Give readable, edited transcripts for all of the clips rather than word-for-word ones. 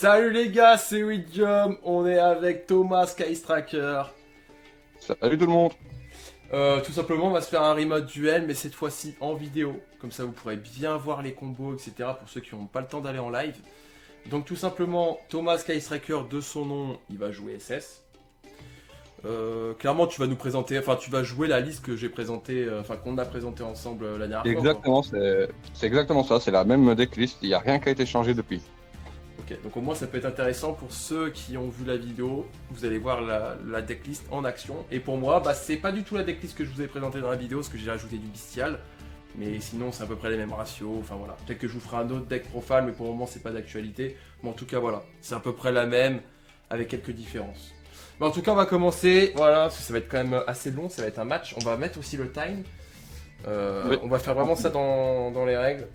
Salut les gars, c'est Widjum, on est avec Thomas Skystracker. Salut tout le monde. Tout simplement, on va se faire un remote duel, mais cette fois-ci en vidéo. Comme ça, vous pourrez bien voir les combos, etc. pour ceux qui n'ont pas le temps d'aller en live. Donc tout simplement, Thomas Skystracker, de son nom, il va jouer SS. Clairement, tu vas nous présenter, enfin, tu vas jouer la liste que j'ai présentée, enfin, qu'on a présentée ensemble la dernière fois, quoi. Exactement, c'est exactement ça. C'est la même decklist. Il n'y a rien qui a été changé depuis. Ok, donc au moins ça peut être intéressant pour ceux qui ont vu la vidéo. Vous allez voir la decklist en action. Et pour moi, bah, c'est pas du tout la decklist que je vous ai présentée dans la vidéo, parce que j'ai rajouté du bestial. Mais sinon, c'est à peu près les mêmes ratios. Enfin voilà. Peut-être que je vous ferai un autre deck profile, mais pour le moment, c'est pas d'actualité. Mais en tout cas, voilà. C'est à peu près la même, avec quelques différences. Mais en tout cas, on va commencer. Voilà, parce que ça va être quand même assez long. Ça va être un match. On va mettre aussi le time. Oui. On va faire vraiment ça dans les règles.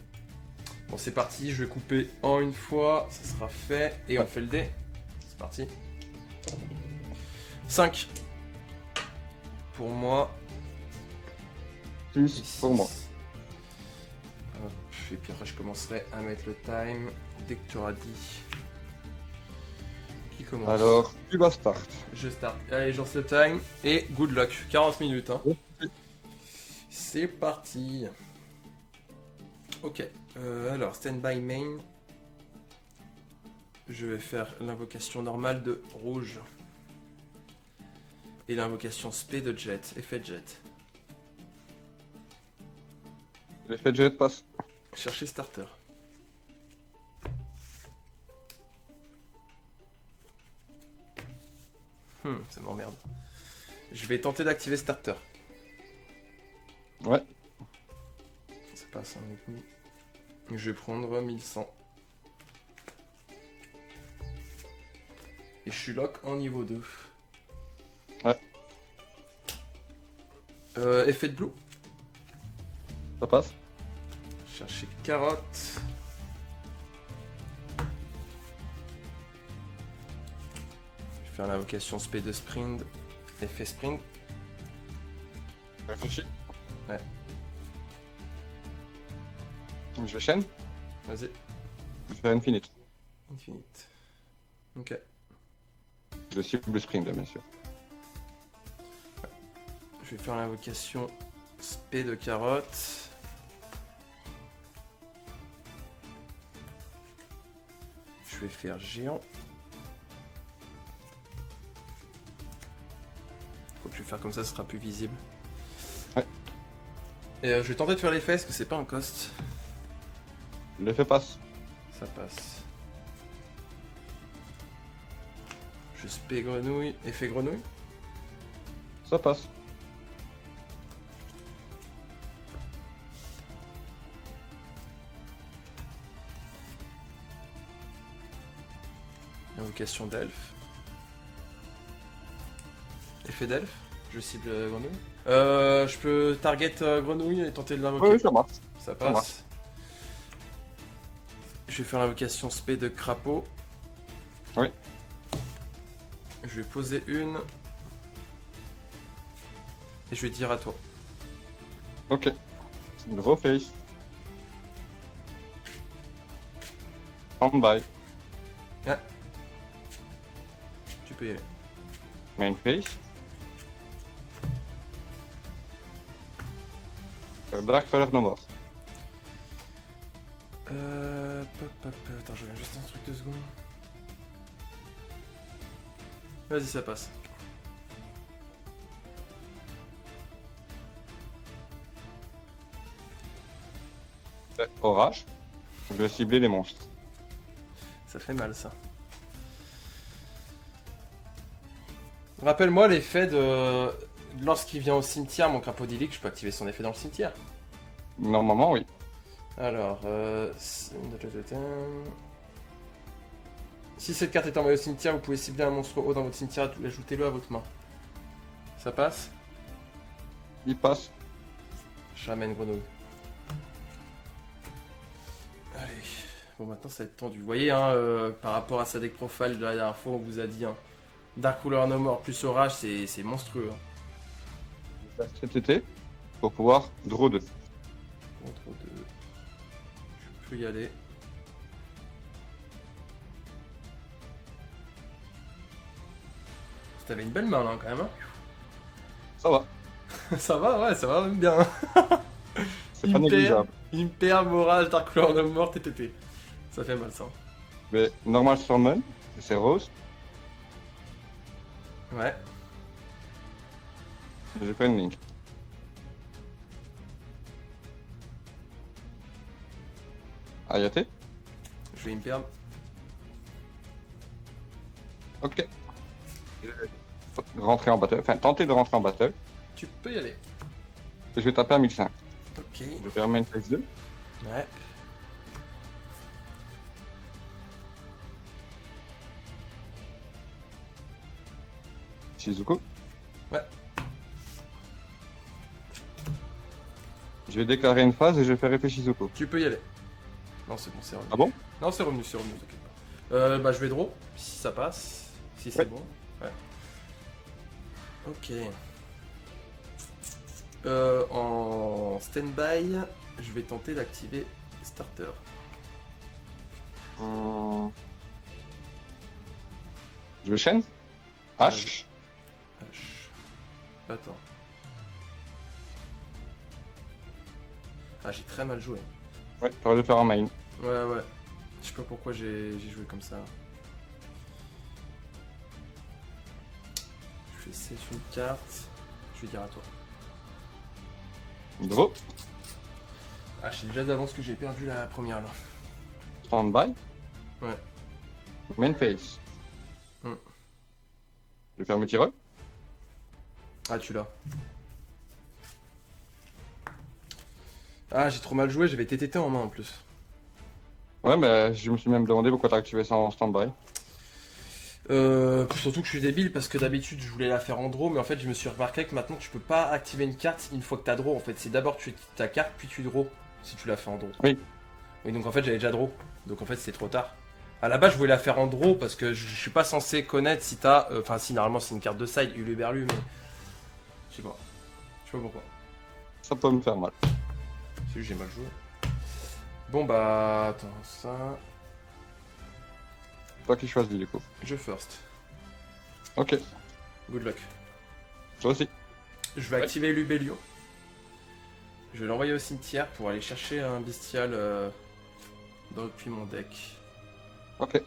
Bon, c'est parti, je vais couper en une fois, ça sera fait, et on fait le dé. C'est parti. 5 pour moi. 6 pour moi. Hop, et puis après, je commencerai à mettre le time dès que tu auras dit. Qui commence? Alors, tu vas start. Je start. Allez, j'en le time, et good luck. 40 minutes, hein. C'est parti. Ok, alors stand-by main. Je vais faire l'invocation normale de rouge. Et l'invocation spé de jet, effet jet. L'effet de jet passe. Chercher starter. Ça m'emmerde. Je vais tenter d'activer starter. Ouais. Ça passe un coup. Je vais prendre 1100. Et je suis lock en niveau 2. Ouais. Effet de blue. Ça passe. Chercher carotte. Je vais faire l'invocation spé de sprint. Effet sprint. Réfléchis. Ouais. Je vais chaîne. Vas-y. Je fais infinite. Infinite. Ok. Je cible le sprint, bien sûr. Je vais faire l'invocation spé de carotte. Je vais faire géant. Faut que je vais faire comme ça, ce sera plus visible. Ouais. Et je vais tenter de faire l'effet, parce que c'est pas un cost. L'effet passe. Ça passe. Je spé grenouille. Effet grenouille. Ça passe. Invocation d'elfe. Effet d'elfe. Je cible grenouille. Je peux target grenouille et tenter de l'invoquer. Oui, ça marche. Ça marche. passe. Je vais faire l'invocation spé de crapaud. Oui. Je vais poser une. Et je vais dire à toi. Ok. Draw face. Stand-by. Tu peux y aller. Main face. Draagveller no more. Attends, je reviens juste un truc 2 secondes. Vas-y, ça passe. Orage. Je vais cibler les monstres. Ça fait mal, ça. Rappelle-moi l'effet de... Lorsqu'il vient au cimetière, mon crapaudylique, je peux activer son effet dans le cimetière. Normalement, oui. Alors, si cette carte est envoyée au cimetière, vous pouvez cibler un monstre haut dans votre cimetière et ajoutez-le à votre main. Ça passe? Il passe. Je ramène grenouille. Allez. Bon, maintenant ça va être tendu. Vous voyez, hein, par rapport à sa deck profile de la dernière fois, on vous a dit, hein, Dark Ruler No More plus Orage, c'est monstrueux. Hein. Cet été, pour pouvoir draw 2. Contre 2. Je peux y aller. T'avais une belle main là quand même. Ça va. Ça va, ouais, ça va même bien. C'est pas négligeable. Imper, Moral, Dark Lord of Mort, TTT. Ça fait mal ça. Mais normal summon, c'est rose. Ouais. J'ai pas une link. Ayate. Je vais Imper. Ok. Rentrer en battle, enfin tenter de rentrer en battle. Tu peux y aller. Je vais taper à 1005. Ok. Je vais faire main phase 2. Ouais. Shizuko. Ouais. Je vais déclarer une phase et je vais faire épée Shizuko. Tu peux y aller. Non, c'est bon, c'est revenu. Ah bon? Non, c'est revenu, t'inquiète pas. Bah, je vais draw, si ça passe. Si c'est Ouais. bon. Ouais. Ok. En stand-by, je vais tenter d'activer Starter. Je vais chaîne. H. H. Attends. Ah, j'ai très mal joué. Ouais, t'aurais dû faire en main. Ouais, ouais. Je sais pas pourquoi j'ai joué comme ça. Je fais sèche une carte. Je vais dire à toi. Draw. Ah, je sais déjà d'avance que j'ai perdu la première là. Stand-by. Ouais. Main phase. Hmm. Je vais faire multi-roll. Ah, tu l'as. Ah, j'ai trop mal joué, j'avais TTT en main en plus. Ouais, mais je me suis même demandé pourquoi t'as activé ça en stand-by. Surtout que je suis débile parce que d'habitude je voulais la faire en draw, mais en fait je me suis remarqué que maintenant tu peux pas activer une carte une fois que t'as draw. En fait, c'est d'abord tu actives ta carte puis tu draw si tu la fais en draw. Oui. Oui, donc en fait j'avais déjà draw. Donc en fait c'est trop tard. À la base je voulais la faire en draw parce que je suis pas censé connaître si t'as. Enfin, si normalement c'est une carte de side, Uluberlu, mais. Je sais pas. Je sais pas pourquoi. Ça peut me faire mal. C'est juste j'ai mal joué. Bon bah. Attends, ça. Toi qui choisis du coup. Je first. Ok. Good luck. Toi aussi. Je vais activer Lubelio. Je vais l'envoyer au cimetière pour aller chercher un bestial depuis mon deck. Ok.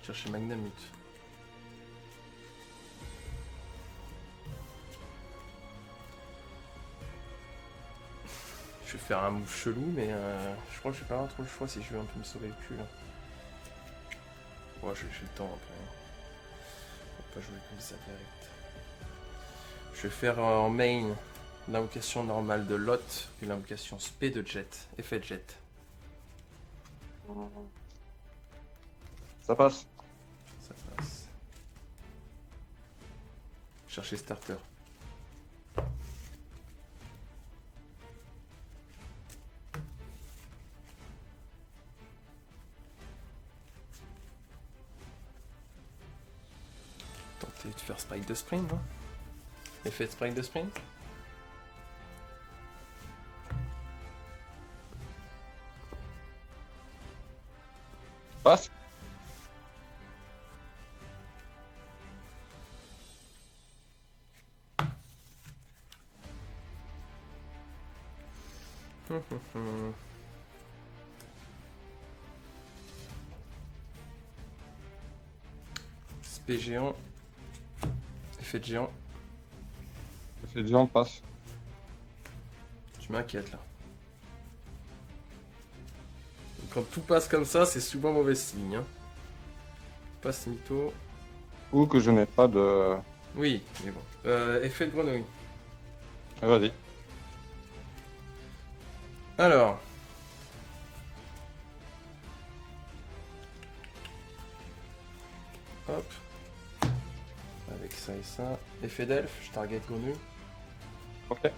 Chercher Magnamut. Je vais faire un move chelou, mais je crois que je vais pas avoir trop le choix si je veux un peu me sauver le cul. Là. Ouais, j'ai le temps après. On va pas jouer comme ça direct. Je vais faire en main l'invocation normale de Lot et l'invocation spé de Jet. Effet de Jet. Ça passe. Ça passe. Chercher starter. Tenter de faire Spike de Spring, hein. Effet de Spike de Spring. Passe. Spé géant. Effet de géant. Les gens passent. Tu m'inquiètes là. Quand tout passe comme ça, c'est souvent mauvais signe. Hein. Passe mytho. Ou que je n'ai pas de. Oui, mais bon. Effet de grenouille. Vas-y. Alors. Hop. Avec ça et ça. Effet d'elfe, je target grenouille. Ok.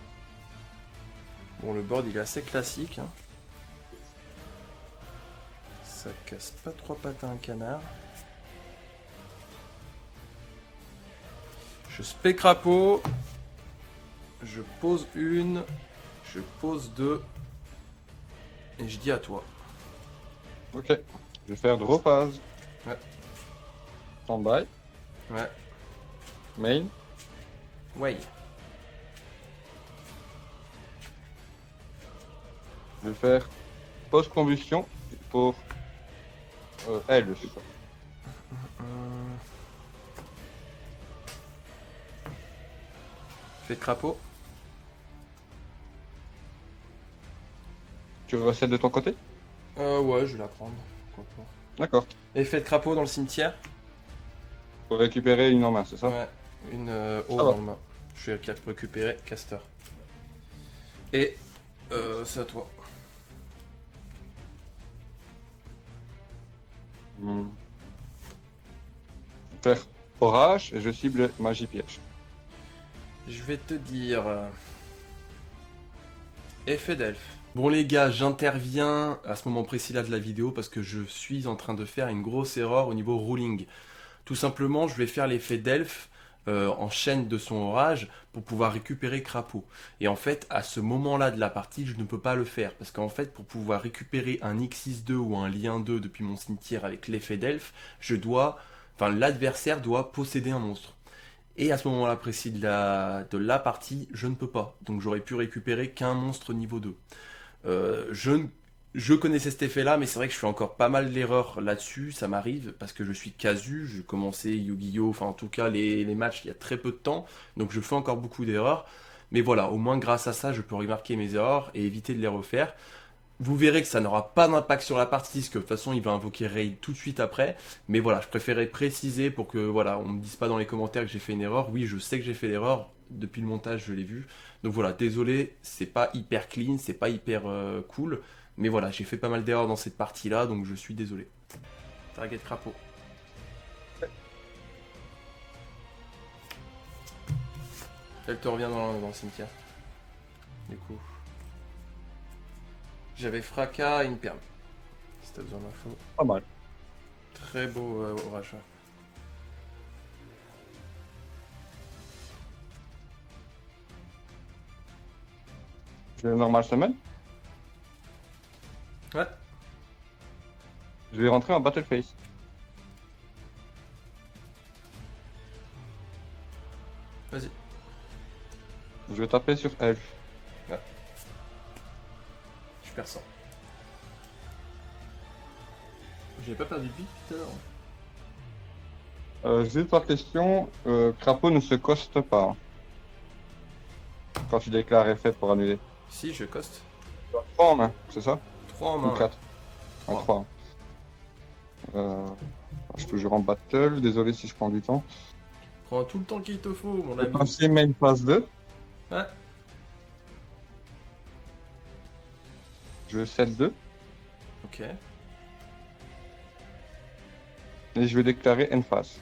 Bon, le board il est assez classique. Hein. Ça casse pas trois pattes à un canard. Je spé crapaud. Je pose une. Je pose deux. Et je dis à toi. Ok. Je vais faire draw phase. Ouais. Standby. Ouais. Main. Ouais. Je vais faire post-combustion pour L, je sais pas. Fais de crapaud. Tu recèdes de ton côté? Ouais, je vais la prendre. Pourquoi pas. D'accord. Effet de crapaud dans le cimetière. Pour récupérer une en main, c'est ça? Ouais. Une eau Ça va. dans le main. Je vais récupérer caster. Et c'est à toi. Hmm. Je vais faire orage et je cible magie piège. Je vais te dire. Effet d'elfe. Bon les gars, j'interviens à ce moment précis là de la vidéo parce que je suis en train de faire une grosse erreur au niveau ruling. Tout simplement, je vais faire l'effet d'elfe en chaîne de son orage pour pouvoir récupérer crapaud. Et en fait, à ce moment-là de la partie, je ne peux pas le faire parce qu'en fait, pour pouvoir récupérer un X6-2 ou un lien 2 depuis mon cimetière avec l'effet d'elfe, l'adversaire doit posséder un monstre. Et à ce moment-là précis de la partie, je ne peux pas. Donc j'aurais pu récupérer qu'un monstre niveau 2. Je connaissais cet effet-là, mais c'est vrai que je fais encore pas mal d'erreurs là-dessus. Ça m'arrive parce que je suis casu. J'ai commencé Yu-Gi-Oh! Enfin, en tout cas, les matchs il y a très peu de temps. Donc je fais encore beaucoup d'erreurs. Mais voilà, au moins grâce à ça, je peux remarquer mes erreurs et éviter de les refaire. Vous verrez que ça n'aura pas d'impact sur la partie, parce que de toute façon il va invoquer Raid tout de suite après. Mais voilà, je préférais préciser pour que voilà, on me dise pas dans les commentaires que j'ai fait une erreur. Oui, je sais que j'ai fait l'erreur, depuis le montage je l'ai vu. Donc voilà, désolé, c'est pas hyper clean, c'est pas hyper cool. Mais voilà, j'ai fait pas mal d'erreurs dans cette partie là, donc je suis désolé. Target crapaud. Elle te revient dans le cimetière. Du coup. J'avais fracas et une perme. Si t'as besoin d'infos. Pas mal. Très beau orage. Je vais normal semaine. Ouais. Je vais rentrer en battle phase. Vas-y. Je vais taper sur elf. Je perds 100. J'ai pas perdu de vie tout à l'heure. Juste par question, crapaud ne se coste pas hein, quand tu déclares effet pour annuler. Si, je coste. 3 en main, c'est ça? 3 en Ou main. Ouais. 4? En 3. Je suis toujours en battle, désolé si je prends du temps. Prends tout le temps qu'il te faut, mon Je vais ami. passer main phase 2. Ouais. Je set 2 Ok. et je vais déclarer end phase.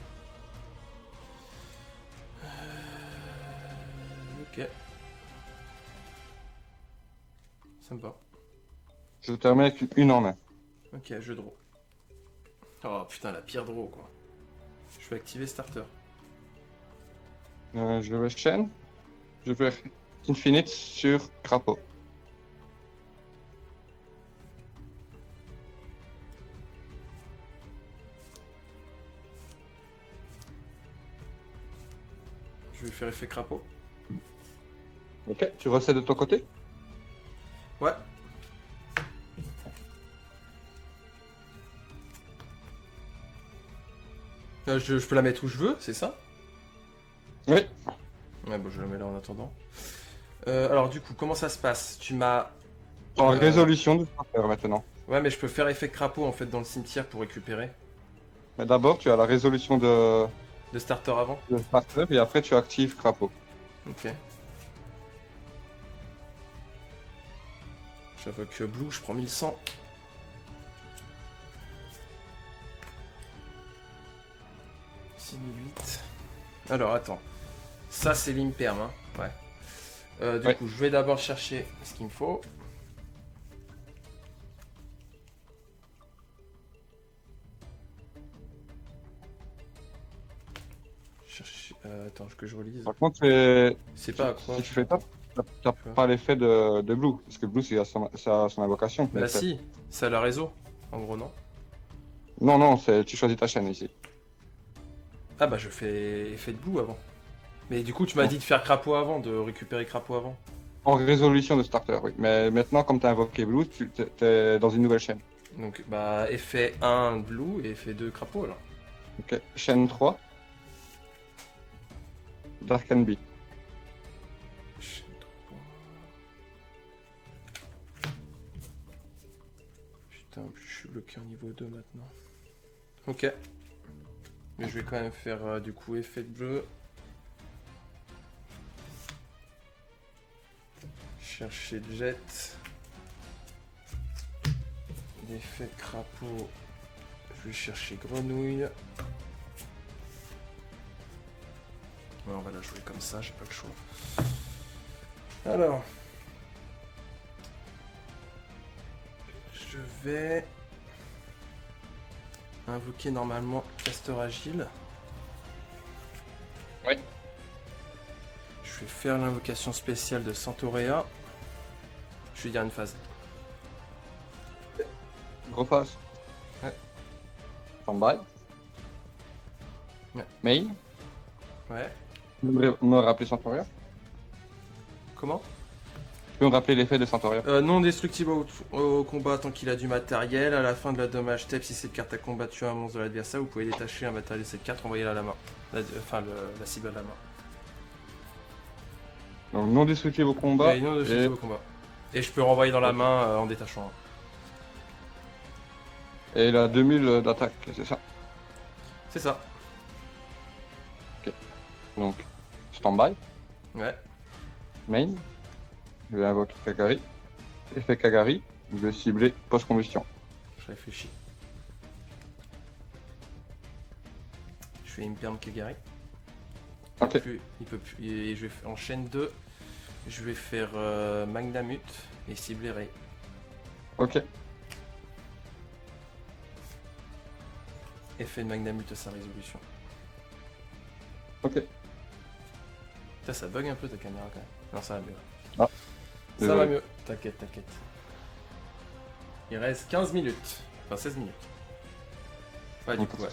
Ok. Ça me va. Je termine avec une en main. Ok, je draw. Oh putain, la pire draw quoi. Je vais activer starter. Je vais chaîne. Je vais faire infinite sur crapaud. Je vais faire effet crapaud. Ok, tu recèdes de ton côté? Ouais. Je peux la mettre où je veux, c'est ça? Oui. Ouais, bon, je la mets là en attendant. Alors, du coup, comment ça se passe? Tu m'as. En résolution de starter maintenant. Ouais, mais je peux faire effet crapaud en fait dans le cimetière pour récupérer. Mais d'abord, tu as la résolution De starter avant? de starter et après tu actives crapaud. Ok. J'invoque Blue, je prends 1100. Alors attends. Ça c'est l'imperm, hein. Ouais. Du Ouais. coup, je vais d'abord chercher ce qu'il me faut. Attends, que je relise. Par contre, C'est pas à quoi. si tu fais ça, t'as pas l'effet de Blue. Parce que Blue, c'est à son invocation. Bah si, c'est à la réseau, en gros, non? Non, non, tu choisis ta chaîne ici. Ah bah je fais effet de blue avant. Mais du coup tu m'as Non. dit de faire crapaud avant, de récupérer crapaud avant. En résolution de starter, oui. Mais maintenant, comme tu as invoqué Blue, tu es dans une nouvelle chaîne. Donc bah effet 1 blue et effet 2 crapaud alors. Ok. Chaîne 3, Dark and Bee. Putain, je suis bloqué au niveau 2 maintenant. Ok. Mais je vais quand même faire du coup effet de bleu. Chercher jet. L'effet de crapaud. Je vais chercher grenouille. Ouais, on va la jouer comme ça, j'ai pas le choix. Alors. Je vais invoquer normalement Castor Agile. Oui. Je vais faire l'invocation spéciale de Centaurea. Je vais dire une phase. Gros face. Ouais. Stand-by. Ouais. Main. Ouais. Me rappeler Centauria. Comment? Tu peux me rappeler l'effet de Centauria? Non destructible au combat tant qu'il a du matériel. À la fin de la dommage step, si cette carte a combattu un monstre de l'adversaire, vous pouvez détacher un matériel de cette carte, envoyer-la à la main. La cible à la main. Donc non destructible au combat. Et non destructible au combat. Et je peux renvoyer dans la main en détachant. Et la 2000 d'attaque, c'est ça. C'est ça. Donc, stand-by. Ouais. Main. Je vais invoquer Kagari. Effet Kagari. Je vais cibler post-combustion. Je réfléchis. Je fais Imperm Kagari. Ok. Il peut plus. Et je vais en chaîne 2. Je vais faire Magnamut et cibler Ray. Ok. Effet de Magnamut à sa résolution. Ok. Putain, ça bug un peu ta caméra quand même. Non, ça va mieux. Ah, ça va désolé. mieux. T'inquiète, t'inquiète. Il reste 15 minutes. Enfin 16 minutes. Ouais, du coup, ouais.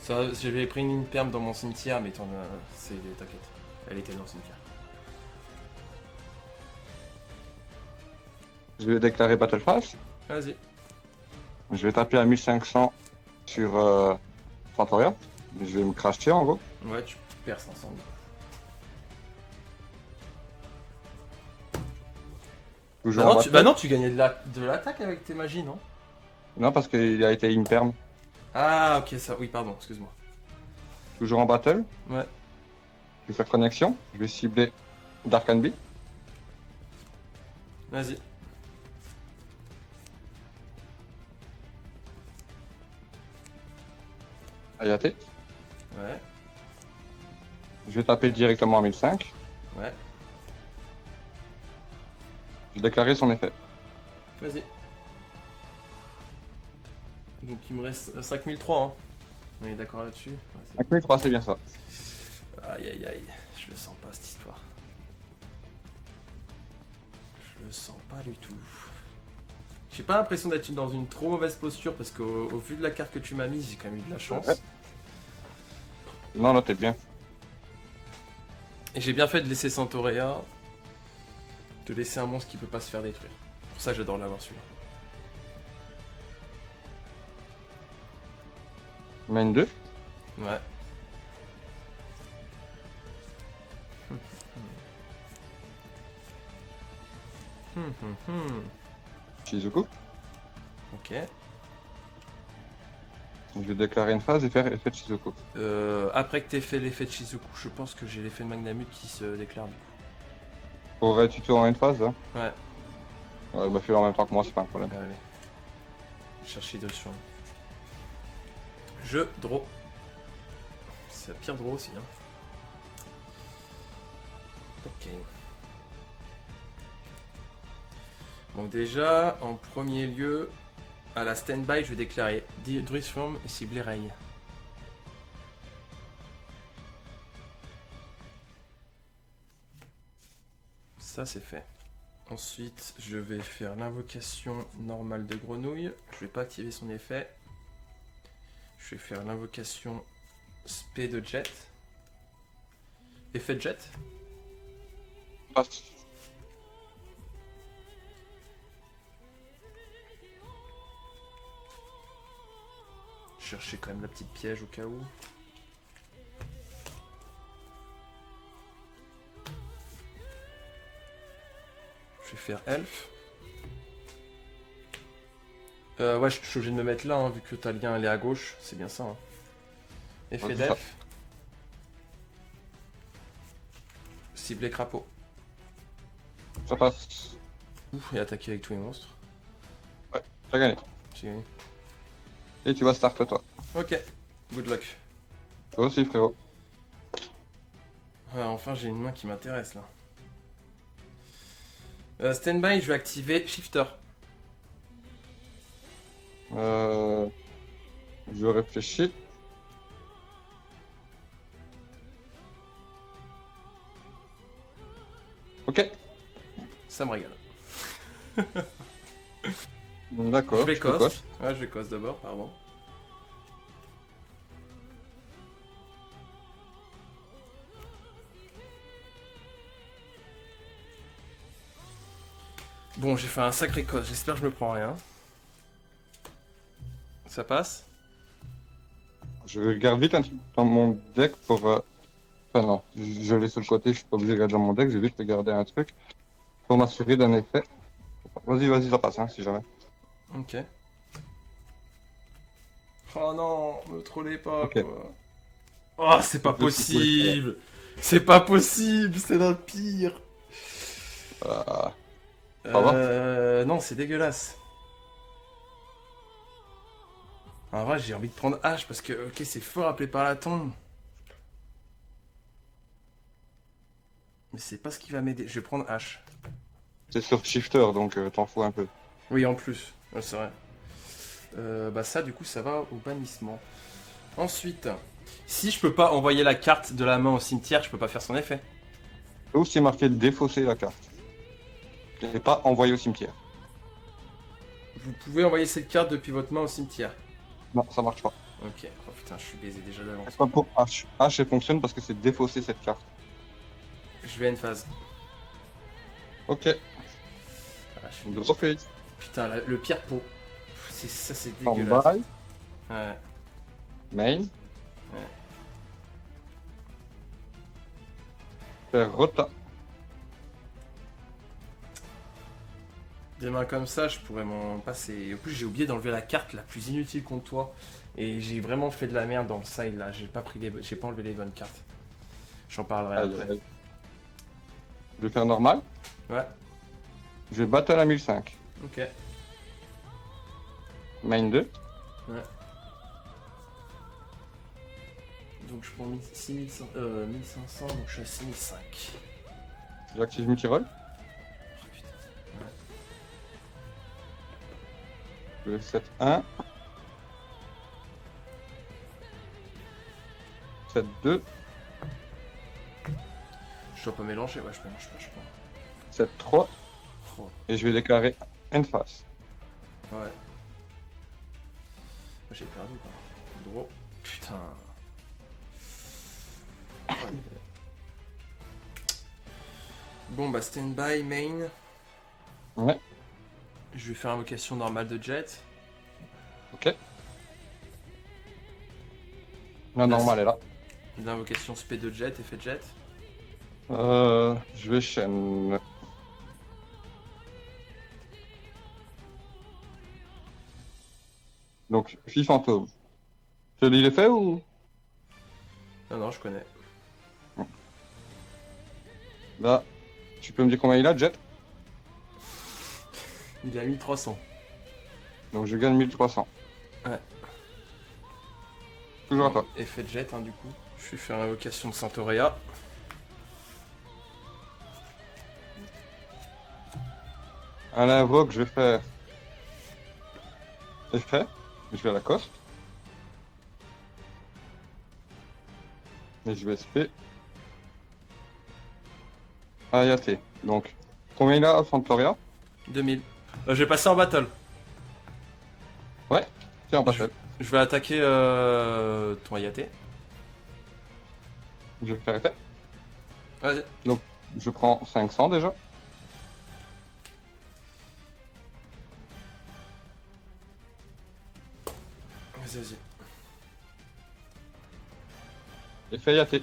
Ça, j'avais pris une perme dans mon cimetière, mais t'inquiète. Elle était dans le cimetière. Je vais déclarer Battle Pass. Vas-y. Je vais taper à 1500 sur Centauria. Je vais me cracher en gros. Ouais, tu perces ensemble. Toujours en battle. Bah non, tu gagnais de l'attaque avec tes magies, non? Non, parce qu'il a été imperm. Ah, ok, ça. Oui, pardon, excuse-moi. Toujours en battle. Ouais. Je vais faire connexion. Je vais cibler Dark and Bee. Vas-y. Ayate. Ouais. Je vais taper directement à 1005. Ouais. Je vais déclarer son effet. Vas-y. Donc il me reste 5003, hein. On est d'accord là-dessus? Ouais, 5003, c'est bien ça. aïe aïe aïe, je le sens pas cette histoire. Je le sens pas du tout. J'ai pas l'impression d'être dans une trop mauvaise posture parce qu'au vu de la carte que tu m'as mise, j'ai quand même eu de la chance. Ouais. Non, non, t'es bien. Et j'ai bien fait de laisser Centaurea. De laisser un monstre qui peut pas se faire détruire. Pour ça j'adore l'avoir celui-là. Main 2. Ouais. Shizuku. Ok. Je vais déclarer une phase et faire effet de Shizuku. Après que t'aies fait l'effet de Shizuku, je pense que j'ai l'effet de Magnamut qui se déclare du coup. Aurais-tu tout en une phase hein? Ouais. Ouais, bah fais-le en même temps que moi, c'est pas un problème. Allez. Chercher deux sur. Je draw. C'est la pire draw aussi. Hein. Ok. Donc déjà, en premier lieu, à la stand-by, je vais déclarer Druidform et cibler Ray. Ça c'est fait. Ensuite, je vais faire l'invocation normale de grenouille. Je vais pas activer son effet. Je vais faire l'invocation spé de jet. Effet de jet. Passe. Chercher quand même la petite piège au cas où. Je vais faire elf. Ouais, je suis obligé de me mettre là, hein, vu que ta lien elle est à gauche. C'est bien ça. Hein. Effet Ouais, d'elf. Cibler crapaud. Ça passe. Ouf, et attaquer avec tous les monstres. T'as gagné. J'ai gagné. Et tu vas start toi. Ok, good luck. Toi aussi, frérot. Ouais, enfin, j'ai une main qui m'intéresse là. Standby, je vais activer Shifter. Je réfléchis. Ok. Ça me régale. D'accord. Je vais tu peux cost. Ouais, je vais cost d'abord, pardon. Bon, j'ai fait un sacré cost. J'espère que je me prends rien. Ça passe? Je regarde vite un truc dans mon deck pour. Enfin, non, je l'ai sur le côté, je suis pas obligé de regarder dans mon deck, je vais vite regarder un truc pour m'assurer d'un effet. Vas-y, ça passe, hein, si jamais. Ok. Oh non, me trollez pas, Ok. quoi. Oh, c'est pas possible. C'est pas possible, c'est le pire. Ça va Non, c'est dégueulasse. En vrai, j'ai envie de prendre H parce que, ok, c'est fort appelé par la tombe. Mais c'est pas ce qui va m'aider. Je vais prendre H. C'est sur Shifter, donc t'en fous un peu. Oui, en plus. Ouais, c'est vrai. Bah ça, du coup, ça va au bannissement. Ensuite, si je peux pas envoyer la carte de la main au cimetière, je peux pas faire son effet. Ou c'est marqué défausser la carte. Et pas envoyer au cimetière. Vous pouvez envoyer cette carte depuis votre main au cimetière. Non, ça marche pas. Ok. Oh putain, je suis baisé déjà d'avance. C'est pas pour H. H, elle fonctionne parce que c'est défausser cette carte. Je vais à une phase. Ok. Ah, je suis... Gros face. Putain, le pire pot. Ça, c'est dégueulasse. Standby. Ouais. Main. Faire rota. Des mains comme ça, je pourrais m'en passer. En plus, j'ai oublié d'enlever la carte la plus inutile contre toi. Et j'ai vraiment fait de la merde dans le side là. J'ai pas enlevé les bonnes cartes. J'en parlerai après. Je vais faire normal. Ouais, Je vais battle à 1005. ok. Main 2. Donc je prends 1500, 1500, donc je suis à 6005. J'active multi-roll. Oh putain. Ouais. Je vais 7 1. 7 2. Je dois pas mélanger, ouais, je mélange pas, je prends. 7 3. Oh, Et je vais déclarer end face. ouais. J'ai perdu quoi. Draw. Putain. Bon bah standby main. Ouais. Je vais faire invocation normale de jet. Ok. La normale est là. L'invocation spé de jet, effet de jet. Je vais chaîne. Donc, fille fantôme. Je te lis les faits ou? Non, non, je connais. Là, tu peux me dire combien il a, Jet? Il a 1300. Donc je gagne 1300. Ouais. Toujours à toi. Effet de jet, hein, du coup. Je vais faire l'invocation de Saint-Auréa. À l'invoque, je vais faire effet. Je vais à la coste. Et je vais SP. Ayate. Donc, combien il a à Santoria? 2000. Je vais passer en battle. Tiens, on passe. Je vais attaquer ton Ayaté. Je vais faire effet. Vas-y. Je prends 500 déjà. Vas-y. Effet Yaté.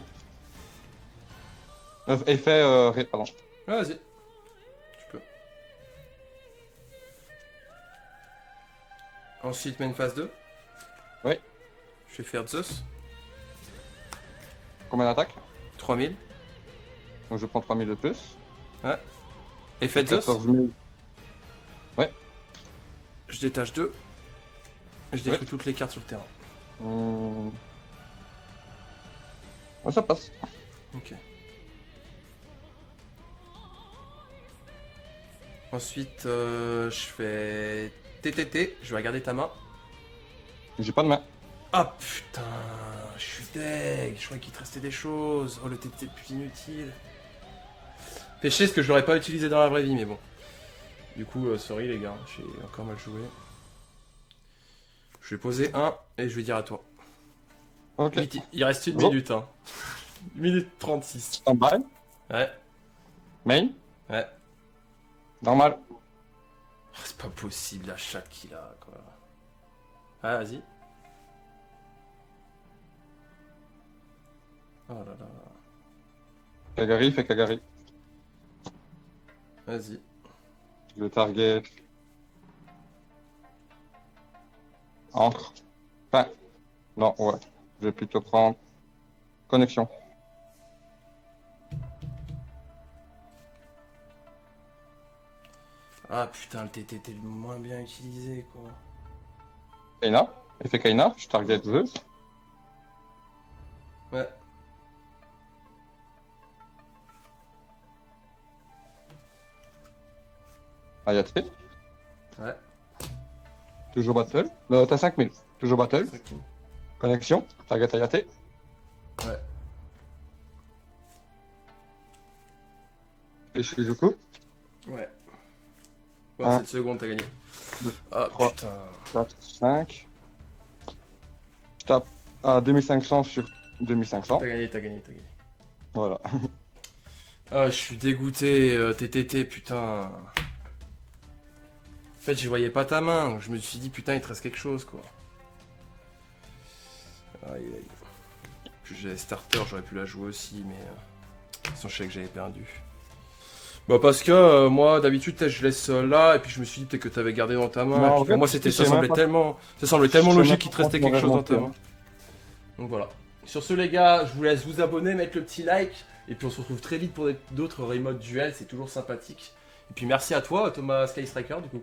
Effet pardon. Vas-y. Tu peux. Ensuite, main phase 2. Oui. Je vais faire Zeus. Combien d'attaques? 3000. Donc je prends 3000 de plus. Ouais. Effet de Zeus. 14 000. Je détache 2. Je détruis toutes les cartes sur le terrain. Ouais, ça passe. Ok. Ensuite, je fais TTT. Je vais regarder ta main. J'ai pas de main. Ah putain, je suis deg. Je croyais qu'il te restait des choses. Oh, le TTT est plus inutile. Péché, parce que je l'aurais pas utilisé dans la vraie vie, mais bon. Du coup, sorry les gars, j'ai encore mal joué. Je vais poser 1 et je vais dire à toi. Ok. Il reste une Bon. minute, hein. 1 minute 36. Stand-by. Ouais, Main. ouais. Normal. Oh, c'est pas possible la chatte qu'il a, quoi. Ah, vas-y. Oh là là. Kagari fait Kagari. Vas-y. Le target. Encre. Enfin. Non, ouais. Je vais plutôt prendre. Connexion. Ah putain, le TTT est le moins bien utilisé, quoi. Kaina. Effet Kaina. Je target Zeus. Ouais. Ayaté. Ouais. Toujours battle. T'as 5000. Toujours battle. Ok. Connexion. Target Ayaté. Ouais. Et je suis du coup. Ouais. Ouais, Un. 7 secondes, t'as gagné. Deux, Ah trois. putain. 4, 5. Je tape à 2500 sur 2500. T'as gagné, t'as gagné, t'as gagné. Voilà. Ah, je suis dégoûté, TTT, putain. En fait, je voyais pas ta main, donc je me suis dit, putain, il te reste quelque chose, quoi. Aïe, aïe. Puis j'avais starter, j'aurais pu la jouer aussi, mais... de toute façon, je savais que j'avais perdu. Bah parce que moi d'habitude je laisse là et puis je me suis dit peut-être que t'avais gardé dans ta main. Non, Et puis, en pour moi fait, c'était c'est même pas- ça semblait tellement c'est logique même qu'il te pas restait comment quelque chose dans ta remonter, main. Donc voilà. Sur ce les gars, je vous laisse vous abonner, mettre le petit like et puis on se retrouve très vite pour d'autres remote duels, c'est toujours sympathique. Et puis merci à toi Thomas Sky Striker du coup.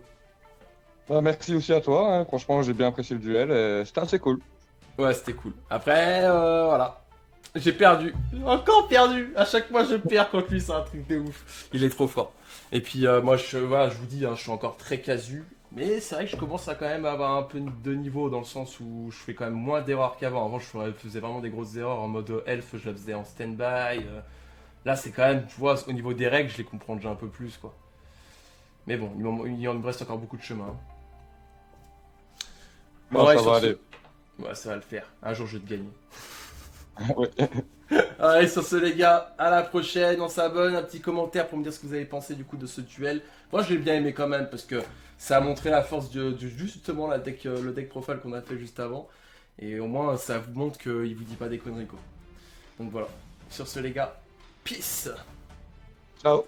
Merci aussi à toi. Hein. Franchement, j'ai bien apprécié le duel. Et c'était assez cool. Ouais c'était cool. Après voilà. J'ai perdu. J'ai encore perdu. À chaque fois je perds contre lui, c'est un truc de ouf. Il est trop fort. Et puis moi voilà, je vous dis, hein, je suis encore très casu. Mais c'est vrai que je commence à quand même avoir un peu de niveau dans le sens où je fais quand même moins d'erreurs qu'avant. Avant je faisais vraiment des grosses erreurs en mode elf, je la faisais en stand-by. Là c'est quand même, tu vois, au niveau des règles, je les comprends déjà un peu plus quoi. Mais bon, il en me reste encore beaucoup de chemin. Hein. Bon, Ouais, ça sur va ce- aller. Ouais, ça va le faire. Un jour je vais te gagner. Ouais. Allez, sur ce les gars, à la prochaine, on s'abonne, un petit commentaire pour me dire ce que vous avez pensé du coup de ce duel. Moi je l'ai bien aimé quand même parce que ça a montré la force justement le deck profile qu'on a fait juste avant. Et au moins ça vous montre qu'il vous dit pas des conneries quoi. Donc voilà, sur ce les gars, peace. Ciao.